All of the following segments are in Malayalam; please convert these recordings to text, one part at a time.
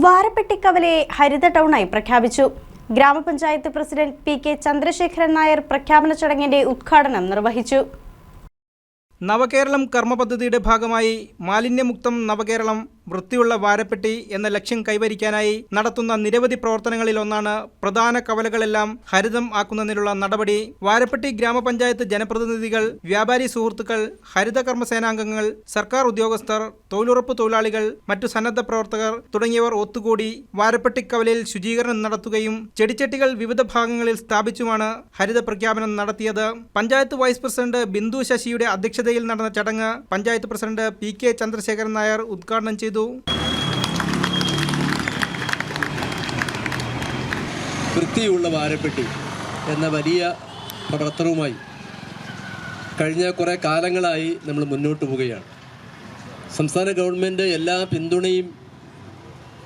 വാരപ്പെട്ടിക്കവലയെ ഹരിത ടൗണായി പ്രഖ്യാപിച്ചു. ഗ്രാമപഞ്ചായത്ത് പ്രസിഡന്റ് പി.കെ. ചന്ദ്രശേഖരൻ നായർ പ്രഖ്യാപന ചടങ്ങിന്റെ ഉദ്ഘാടനം നിർവഹിച്ചു. നവകേരളം കർമ്മ പദ്ധതിയുടെ ഭാഗമായി മാലിന്യമുക്തം നവകേരളം വൃത്തിയുള്ള വാരപ്പെട്ടി എന്ന ലക്ഷ്യം കൈവരിക്കാനായി നടത്തുന്ന നിരവധി പ്രവർത്തനങ്ങളിലൊന്നാണ് പ്രധാന കവലകളെല്ലാം ഹരിതം ആക്കുന്നതിനുള്ള നടപടി. വാരപ്പെട്ടി ഗ്രാമപഞ്ചായത്ത് ജനപ്രതിനിധികൾ, വ്യാപാരി സുഹൃത്തുക്കൾ, ഹരിത കർമ്മസേനാംഗങ്ങൾ, സർക്കാർ ഉദ്യോഗസ്ഥർ, തൊഴിലുറപ്പ് തൊഴിലാളികൾ, മറ്റു സന്നദ്ധ പ്രവർത്തകർ തുടങ്ങിയവർ ഒത്തുകൂടി വാരപ്പെട്ടി കവലയിൽ ശുചീകരണം നടത്തുകയും ചെടിച്ചട്ടികൾ വിവിധ ഭാഗങ്ങളിൽ സ്ഥാപിച്ചുമാണ് ഹരിത പ്രഖ്യാപനം നടത്തിയത്. പഞ്ചായത്ത് വൈസ് പ്രസിഡന്റ് ബിന്ദു ശശിയുടെ അധ്യക്ഷതയിൽ നടന്ന ചടങ്ങ് പഞ്ചായത്ത് പ്രസിഡന്റ് പി.കെ. ചന്ദ്രശേഖരൻ നായർ ഉദ്ഘാടനം ചെയ്തു. വൃത്തിയുള്ള വാരപ്പെട്ടി എന്ന വലിയ പ്രവർത്തനവുമായി കഴിഞ്ഞ കുറേ കാലങ്ങളായി നമ്മൾ മുന്നോട്ട് പോവുകയാണ്. സംസ്ഥാന ഗവൺമെൻറ് എല്ലാ പിന്തുണയും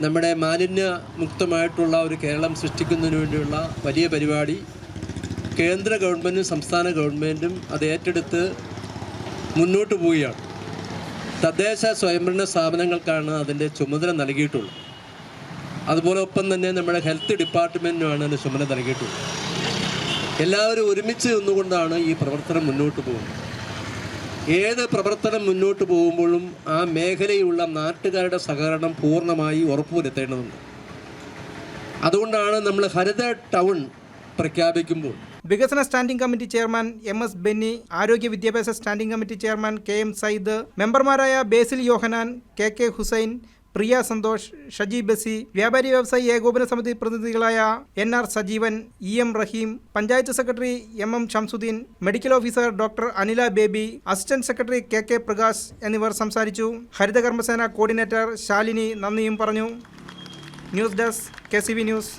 നമ്മുടെ മാലിന്യമുക്തമായിട്ടുള്ള ഒരു കേരളം സൃഷ്ടിക്കുന്നതിന് വേണ്ടിയുള്ള വലിയ പരിപാടി കേന്ദ്ര ഗവൺമെൻറ്റും സംസ്ഥാന ഗവൺമെൻറ്റും അത് ഏറ്റെടുത്ത് മുന്നോട്ട് പോവുകയാണ്. തദ്ദേശ സ്വയംഭരണ സ്ഥാപനങ്ങൾക്കാണ് അതിൻ്റെ ചുമതല നൽകിയിട്ടുള്ളത്. അതുപോലെ ഒപ്പം തന്നെ നമ്മുടെ ഹെൽത്ത് ഡിപ്പാർട്ട്മെൻറ്റിനുമാണ് അതിൻ്റെ ചുമതല നൽകിയിട്ടുള്ളത്. എല്ലാവരും ഒരുമിച്ച് നിന്നുകൊണ്ടാണ് ഈ പ്രവർത്തനം മുന്നോട്ട് പോകുന്നത്. ഏത് പ്രവർത്തനം മുന്നോട്ട് പോകുമ്പോഴും ആ മേഖലയിലുള്ള നാട്ടുകാരുടെ സഹകരണം പൂർണ്ണമായി ഉറപ്പുവരുത്തേണ്ടതുണ്ട്. അതുകൊണ്ടാണ് നമ്മൾ ഹരിത ടൗൺ പ്രഖ്യാപിക്കുമ്പോൾ വികസന standing committee chairman MS. Benny, ആരോഗ്യ വിദ്യാഭ്യാസ standing committee chairman KM. Sayyid, മെമ്പർമാരായ ബേസിൽ യോഹനാൻ, കെ.കെ. ഹുസൈൻ, പ്രിയ സന്തോഷ്, ഷജി ബസി, വ്യാപാരി വ്യവസായി ഏകോപന സമിതി പ്രതിനിധികളായ NR. Sajeevan, EM. Rahim, panchayat secretary MM. Shamsuddin, medical officer doctor Anila Baby, assistant secretary KK. Prakash എന്നിവർ സംസാരിച്ചു. ഹരിത കർമ്മസേന കോർഡിനേറ്റർ ശാലിനി നന്ദിയും പറഞ്ഞു. News desk, KCV news.